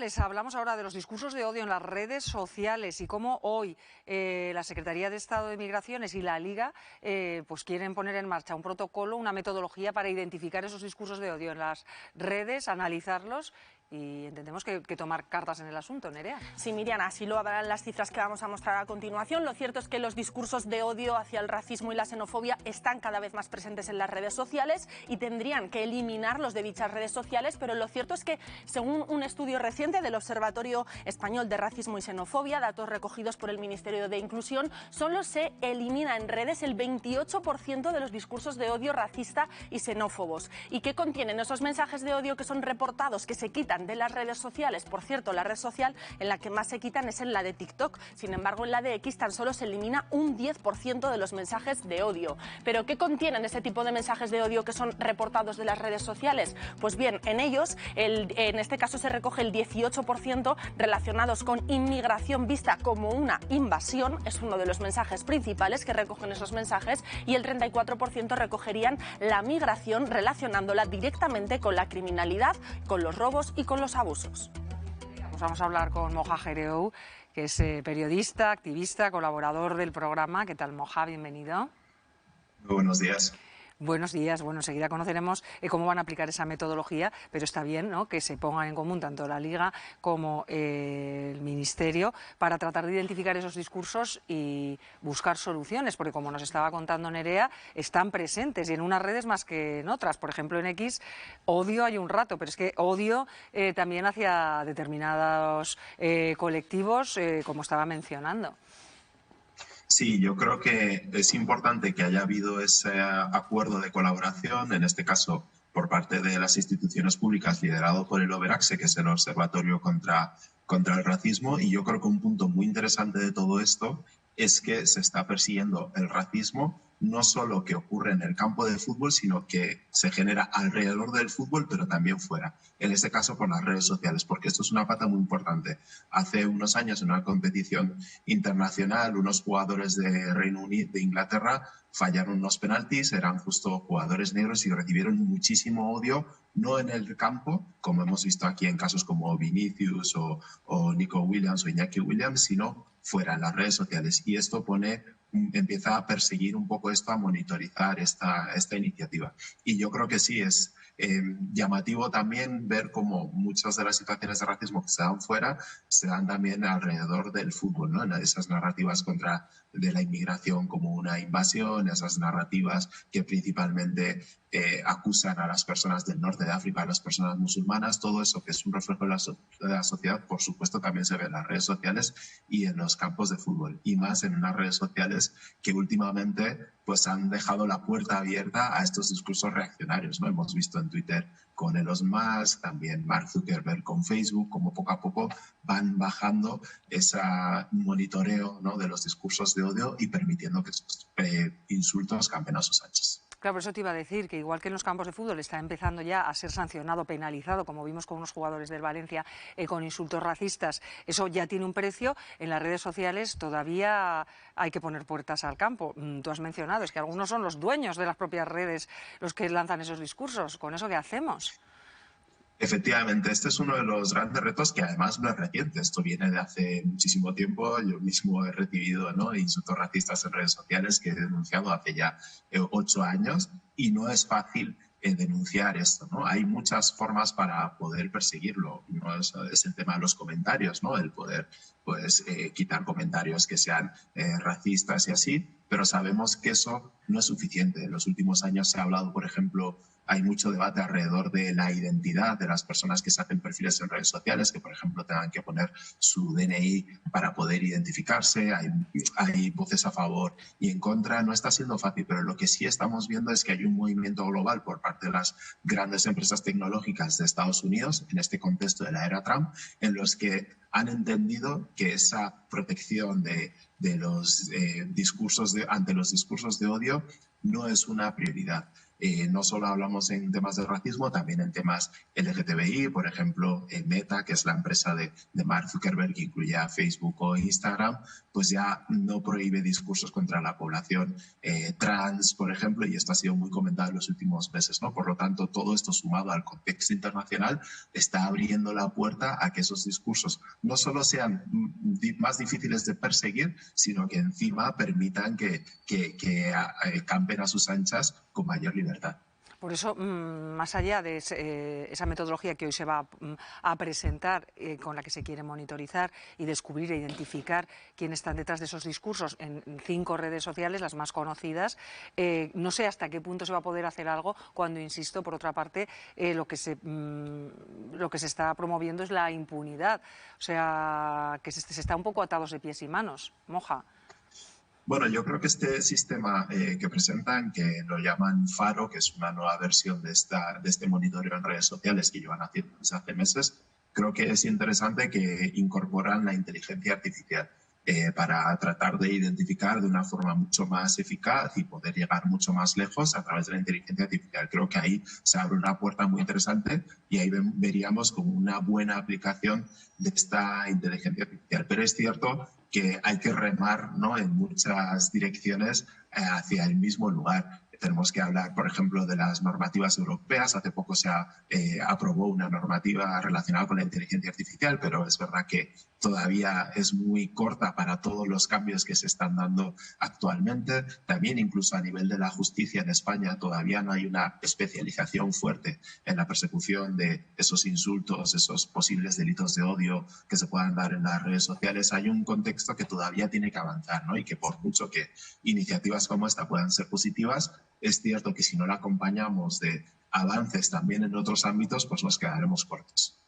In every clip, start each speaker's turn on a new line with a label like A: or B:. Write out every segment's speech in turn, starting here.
A: les hablamos ahora de los discursos de odio en las redes sociales y cómo hoy la Secretaría de Estado de Migraciones y la Liga pues quieren poner en marcha un protocolo, una metodología para identificar esos discursos de odio en las redes, analizarlos y entendemos que tomar cartas en el asunto, Nerea.
B: Sí, Miriam, así lo habrán las cifras que vamos a mostrar a continuación. Lo cierto es que los discursos de odio hacia el racismo y la xenofobia están cada vez más presentes en las redes sociales y tendrían que eliminarlos de dichas redes sociales, pero lo cierto es que, según un estudio reciente del Observatorio Español de Racismo y Xenofobia, datos recogidos por el Ministerio de Inclusión, solo se elimina en redes el 28% de los discursos de odio racista y xenófobos. ¿Y qué contienen esos mensajes de odio que son reportados, que se quitan de las redes sociales? Por cierto, la red social en la que más se quitan es en la de TikTok. Sin embargo, en la de X tan solo se elimina un 10% de los mensajes de odio. ¿Pero qué contienen ese tipo de mensajes de odio que son reportados de las redes sociales? Pues bien, en ellos, en este caso se recoge el 18% relacionados con inmigración vista como una invasión, es uno de los mensajes principales que recogen esos mensajes, y el 34% recogerían la migración relacionándola directamente con la criminalidad, con los robos y con los abusos.
A: Pues vamos a hablar con Moja Gereou, que es periodista, activista, colaborador del programa. ¿Qué tal, Moja? Bienvenido.
C: Muy buenos días.
A: Buenos días. Bueno, enseguida conoceremos cómo van a aplicar esa metodología, pero está bien, ¿no?, que se pongan en común tanto la Liga como el Ministerio para tratar de identificar esos discursos y buscar soluciones, porque como nos estaba contando Nerea, están presentes y en unas redes más que en otras. Por ejemplo, en X, odio hay un rato, pero es que odio también hacia determinados colectivos, como estaba mencionando.
C: Sí, yo creo que es importante que haya habido ese acuerdo de colaboración, en este caso por parte de las instituciones públicas, liderado por el OBERACSE, que es el Observatorio contra el Racismo, y yo creo que un punto muy interesante de todo esto es que se está persiguiendo el racismo no solo que ocurre en el campo de fútbol, sino que se genera alrededor del fútbol, pero también fuera. En este caso, por las redes sociales, porque esto es una pata muy importante. Hace unos años, en una competición internacional, unos jugadores de Reino Unido, de Inglaterra, fallaron unos penaltis, eran justo jugadores negros y recibieron muchísimo odio, no en el campo, como hemos visto aquí en casos como Vinicius o Nico Williams o Iñaki Williams, sino fuera, en las redes sociales. Y esto empieza a perseguir un poco esto, a monitorizar esta iniciativa. Y yo creo que sí, es llamativo también ver cómo muchas de las situaciones de racismo que se dan fuera se dan también alrededor del fútbol, ¿no? En esas narrativas de la inmigración como una invasión, esas narrativas que principalmente acusan a las personas del norte de África, a las personas musulmanas, todo eso que es un reflejo de la sociedad, por supuesto también se ve en las redes sociales y en los campos de fútbol, y más en unas redes sociales que últimamente pues han dejado la puerta abierta a estos discursos reaccionarios, ¿no? Hemos visto en Twitter con Elon Musk, también Mark Zuckerberg con Facebook, como poco a poco van bajando ese monitoreo, ¿no?, de los discursos de odio y permitiendo que estos insultos campen a sus anchas.
A: Claro, por eso te iba a decir que igual que en los campos de fútbol está empezando ya a ser sancionado, penalizado, como vimos con unos jugadores del Valencia con insultos racistas, eso ya tiene un precio. En las redes sociales todavía hay que poner puertas al campo. Tú has mencionado, es que algunos son los dueños de las propias redes los que lanzan esos discursos. ¿Con eso qué hacemos?
C: Efectivamente, este es uno de los grandes retos que además no es reciente. Esto viene de hace muchísimo tiempo. Yo mismo he recibido, ¿no?, insultos racistas en redes sociales que he denunciado hace ya 8 años y no es fácil denunciar esto, ¿no? Hay muchas formas para poder perseguirlo. No es el tema de los comentarios, ¿no?, el poder pues quitar comentarios que sean racistas y así, pero sabemos que eso no es suficiente. En los últimos años se ha hablado, por ejemplo, hay mucho debate alrededor de la identidad de las personas que se hacen perfiles en redes sociales, que por ejemplo tengan que poner su DNI para poder identificarse. Hay voces a favor y en contra. No está siendo fácil, pero lo que sí estamos viendo es que hay un movimiento global por parte de las grandes empresas tecnológicas de Estados Unidos, en este contexto de la era Trump, en los que han entendido que esa protección de los discursos ante los discursos de odio no es una prioridad. No solo hablamos en temas de racismo, también en temas LGTBI, por ejemplo, Meta, que es la empresa de Mark Zuckerberg, que incluye a Facebook o Instagram, pues ya no prohíbe discursos contra la población trans, por ejemplo, y esto ha sido muy comentado en los últimos meses, ¿no? Por lo tanto, todo esto sumado al contexto internacional está abriendo la puerta a que esos discursos no solo sean más difíciles de perseguir, sino que encima permitan que campen a sus anchas con mayor libertad.
A: Por eso, más allá de esa metodología que hoy se va a presentar, con la que se quiere monitorizar y descubrir e identificar quiénes están detrás de esos discursos en 5 redes sociales, las más conocidas, no sé hasta qué punto se va a poder hacer algo cuando, insisto, por otra parte, lo que se está promoviendo es la impunidad. O sea, que se está un poco atados de pies y manos. Moja.
C: Bueno, yo creo que este sistema que presentan, que lo llaman Faro, que es una nueva versión de este monitoreo en redes sociales que llevan haciendo desde hace meses, creo que es interesante que incorporan la inteligencia artificial para tratar de identificar de una forma mucho más eficaz y poder llegar mucho más lejos a través de la inteligencia artificial. Creo que ahí se abre una puerta muy interesante y ahí veríamos como una buena aplicación de esta inteligencia artificial. Pero es cierto que hay que remar, ¿no?, en muchas direcciones hacia el mismo lugar. Tenemos que hablar, por ejemplo, de las normativas europeas. Hace poco se aprobó una normativa relacionada con la inteligencia artificial, pero es verdad que todavía es muy corta para todos los cambios que se están dando actualmente. También incluso a nivel de la justicia en España todavía no hay una especialización fuerte en la persecución de esos insultos, esos posibles delitos de odio que se puedan dar en las redes sociales. Hay un contexto que todavía tiene que avanzar, ¿no? Y que por mucho que iniciativas como esta puedan ser positivas, es cierto que si no la acompañamos de avances también en otros ámbitos, pues nos quedaremos cortos.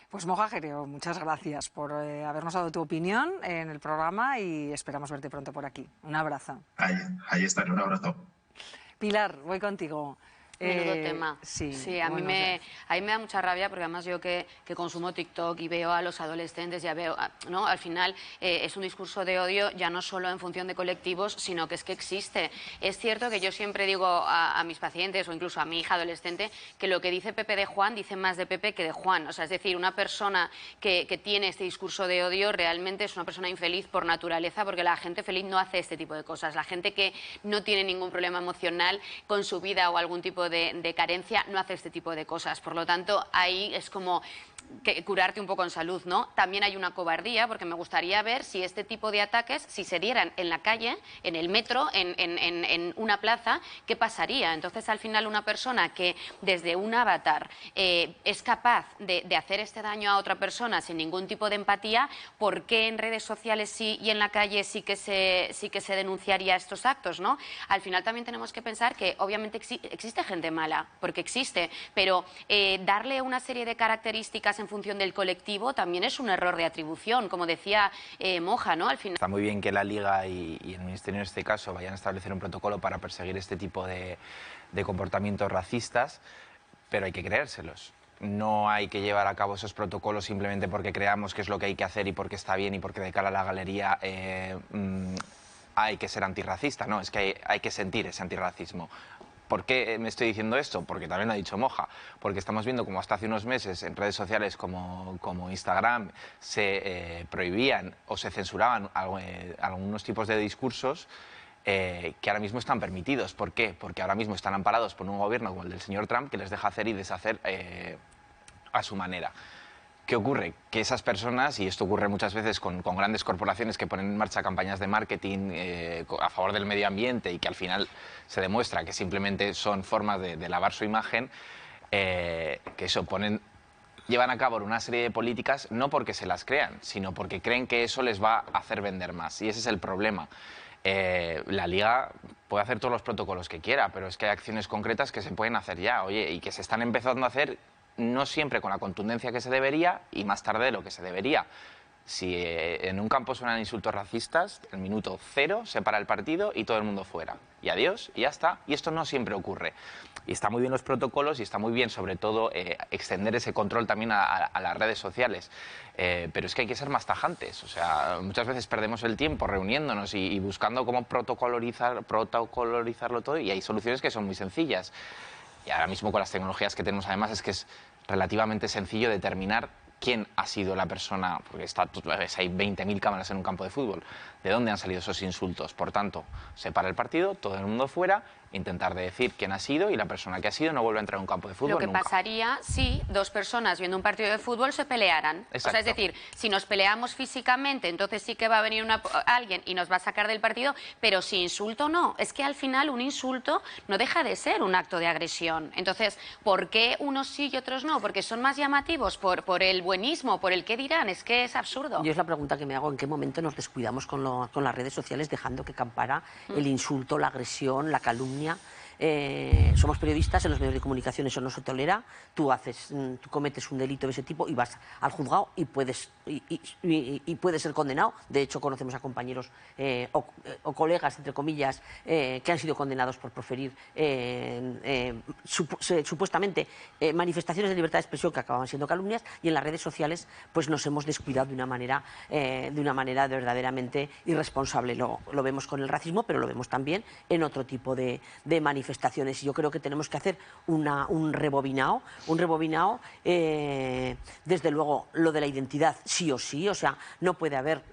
A: Pues Moja Jereo, muchas gracias por habernos dado tu opinión en el programa y esperamos verte pronto por aquí. Un abrazo.
C: Ahí estaré, un abrazo.
A: Pilar, voy contigo.
D: Menudo tema.
A: Sí,
D: a mí me da mucha rabia porque además yo que consumo TikTok y veo a los adolescentes, ya veo, ¿no? Al final es un discurso de odio ya no solo en función de colectivos, sino que es que existe. Es cierto que yo siempre digo a mis pacientes o incluso a mi hija adolescente que lo que dice Pepe de Juan dice más de Pepe que de Juan. O sea, es decir, una persona que tiene este discurso de odio realmente es una persona infeliz por naturaleza, porque la gente feliz no hace este tipo de cosas. La gente que no tiene ningún problema emocional con su vida o algún tipo de carencia no hace este tipo de cosas. Por lo tanto, ahí es como que curarte un poco en salud, ¿no? También hay una cobardía, porque me gustaría ver si este tipo de ataques, si se dieran en la calle, en el metro, en una plaza, ¿qué pasaría? Entonces, al final, una persona que desde un avatar es capaz de hacer este daño a otra persona sin ningún tipo de empatía, ¿por qué en redes sociales sí y en la calle sí que se denunciaría estos actos, ¿no? Al final también tenemos que pensar que obviamente existe gente mala, porque existe, pero darle una serie de características en función del colectivo también es un error de atribución, como decía Moja, ¿no? Al final...
E: Está muy bien que la Liga y el Ministerio en este caso vayan a establecer un protocolo para perseguir este tipo de comportamientos racistas, pero hay que creérselos. No hay que llevar a cabo esos protocolos simplemente porque creamos que es lo que hay que hacer y porque está bien y porque de cara a la galería hay que ser antirracista. No, es que hay que sentir ese antirracismo. ¿Por qué me estoy diciendo esto? Porque también lo ha dicho Moja, porque estamos viendo como hasta hace unos meses en redes sociales como Instagram se prohibían o se censuraban algunos tipos de discursos que ahora mismo están permitidos. ¿Por qué? Porque ahora mismo están amparados por un gobierno como el del señor Trump que les deja hacer y deshacer a su manera. ¿Qué ocurre? Que esas personas, y esto ocurre muchas veces con grandes corporaciones que ponen en marcha campañas de marketing a favor del medio ambiente y que al final se demuestra que simplemente son formas de lavar su imagen, que eso llevan a cabo una serie de políticas no porque se las crean, sino porque creen que eso les va a hacer vender más. Y ese es el problema. La Liga puede hacer todos los protocolos que quiera, pero es que hay acciones concretas que se pueden hacer ya, oye, y que se están empezando a hacer no siempre con la contundencia que se debería y más tarde de lo que se debería. Si en un campo suenan insultos racistas, el minuto 0 se para el partido y todo el mundo fuera. Y adiós, y ya está. Y esto no siempre ocurre. Y está muy bien los protocolos y está muy bien, sobre todo, extender ese control también a las redes sociales. Pero es que hay que ser más tajantes. O sea, muchas veces perdemos el tiempo reuniéndonos y buscando cómo protocolorizarlo todo, y hay soluciones que son muy sencillas. Y ahora mismo con las tecnologías que tenemos, además, es que es relativamente sencillo determinar quién ha sido la persona, porque hay 20.000 cámaras en un campo de fútbol, de dónde han salido esos insultos. Por tanto, se para el partido, todo el mundo fuera, intentar de decir quién ha sido, y la persona que ha sido no vuelve a entrar a un campo de fútbol
D: Lo que
E: nunca.
D: pasaría si dos personas viendo un partido de fútbol se pelearan. O sea, es decir, si nos peleamos físicamente, entonces sí que va a venir alguien y nos va a sacar del partido, pero si insulto no. Es que al final un insulto no deja de ser un acto de agresión. Entonces, ¿por qué unos sí y otros no? Porque son más llamativos por el buenismo, por el qué dirán. Es que es absurdo.
F: Yo es la pregunta que me hago: ¿en qué momento nos descuidamos con las redes sociales, dejando que campara el insulto, la agresión, la calumnia? Somos periodistas, en los medios de comunicación eso no se tolera. Tú cometes un delito de ese tipo y vas al juzgado y puedes ser condenado. De hecho, conocemos a compañeros o colegas, entre comillas, que han sido condenados por proferir supuestamente manifestaciones de libertad de expresión que acababan siendo calumnias, y en las redes sociales pues nos hemos descuidado de una manera verdaderamente irresponsable. Lo vemos con el racismo, pero lo vemos también en otro tipo de manifestaciones. Yo creo que tenemos que hacer un rebobinado, desde luego lo de la identidad sí o sí. O sea, no puede haber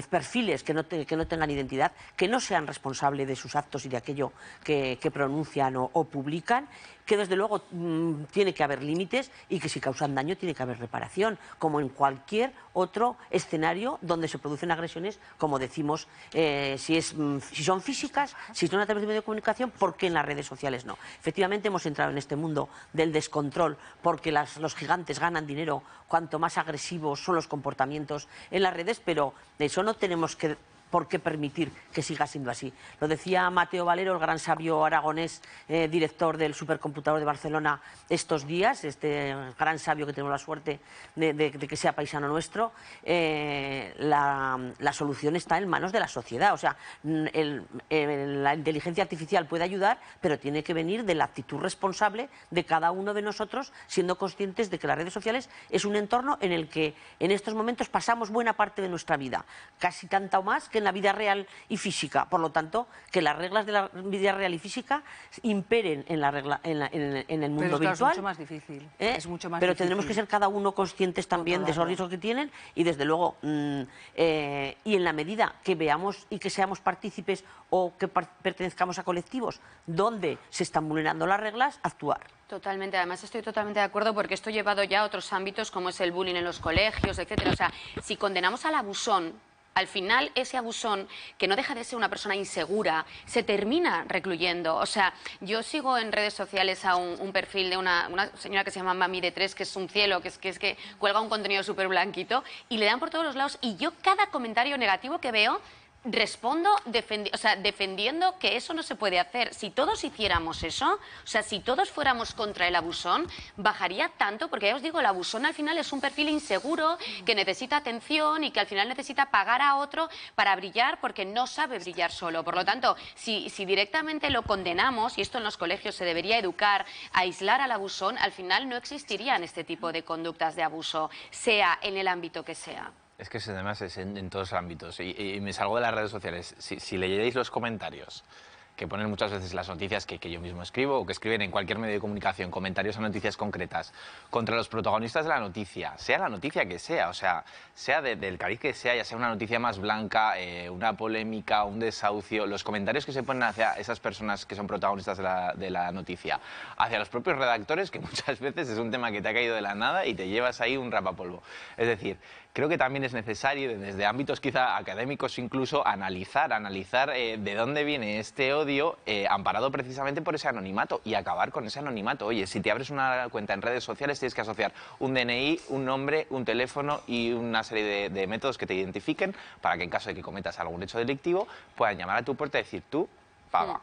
F: perfiles que no tengan identidad, que no sean responsables de sus actos y de aquello que pronuncian o publican, que desde luego tiene que haber límites, y que si causan daño tiene que haber reparación, como en cualquier otro escenario donde se producen agresiones, como decimos, si son físicas, si son a través de medios de comunicación, ¿por qué en las redes sociales no? Efectivamente hemos entrado en este mundo del descontrol, porque los gigantes ganan dinero cuanto más agresivos son los comportamientos en las redes, pero eso no tenemos por qué permitir que siga siendo así. Lo decía Mateo Valero, el gran sabio aragonés, director del Supercomputador de Barcelona, estos días, este gran sabio que tenemos la suerte de que sea paisano nuestro. La solución está en manos de la sociedad. O sea, la inteligencia artificial puede ayudar, pero tiene que venir de la actitud responsable de cada uno de nosotros, siendo conscientes de que las redes sociales es un entorno en el que en estos momentos pasamos buena parte de nuestra vida, casi tanta o más que en la vida real y física. Por lo tanto, que las reglas de la vida real y física imperen en el mundo virtual.
A: Es mucho más difícil. Es mucho más
F: pero
A: difícil.
F: tendremos que ser cada uno conscientes también de esos riesgos que tienen, y desde luego, y en la medida que veamos y que seamos partícipes o que pertenezcamos a colectivos donde se están vulnerando las reglas, actuar.
D: Totalmente, además estoy totalmente de acuerdo, porque esto llevado ya a otros ámbitos como es el bullying en los colegios, etcétera. O sea, si condenamos al abusón, al final ese abusón, que no deja de ser una persona insegura, se termina recluyendo. O sea, yo sigo en redes sociales a un perfil de una señora que se llama Mami de 3, que es un cielo, que es que cuelga un contenido súper blanquito, y le dan por todos los lados, y yo cada comentario negativo que veo respondo defendiendo que eso no se puede hacer. Si todos hiciéramos eso, o sea, si todos fuéramos contra el abusón, bajaría tanto, porque ya os digo, el abusón al final es un perfil inseguro, que necesita atención y que al final necesita pagar a otro para brillar, porque no sabe brillar solo. Por lo tanto, si directamente lo condenamos, y esto en los colegios se debería educar, a aislar al abusón, al final no existirían este tipo de conductas de abuso, sea en el ámbito que sea.
E: Es que además es en todos los ámbitos, y me salgo de las redes sociales. Si leyerais los comentarios que ponen muchas veces las noticias que yo mismo escribo, o que escriben en cualquier medio de comunicación, comentarios a noticias concretas, contra los protagonistas de la noticia, sea la noticia que sea, o sea del cariz que sea, ya sea una noticia más blanca, una polémica, un desahucio, los comentarios que se ponen hacia esas personas que son protagonistas de la noticia, hacia los propios redactores, que muchas veces es un tema que te ha caído de la nada y te llevas ahí un rapapolvo. Es decir, creo que también es necesario, desde ámbitos quizá académicos incluso, analizar de dónde viene este odio, amparado precisamente por ese anonimato, y acabar con ese anonimato. Oye, si te abres una cuenta en redes sociales, tienes que asociar un DNI, un nombre, un teléfono y una serie de métodos que te identifiquen, para que en caso de que cometas algún hecho delictivo puedan llamar a tu puerta y decir: tú paga.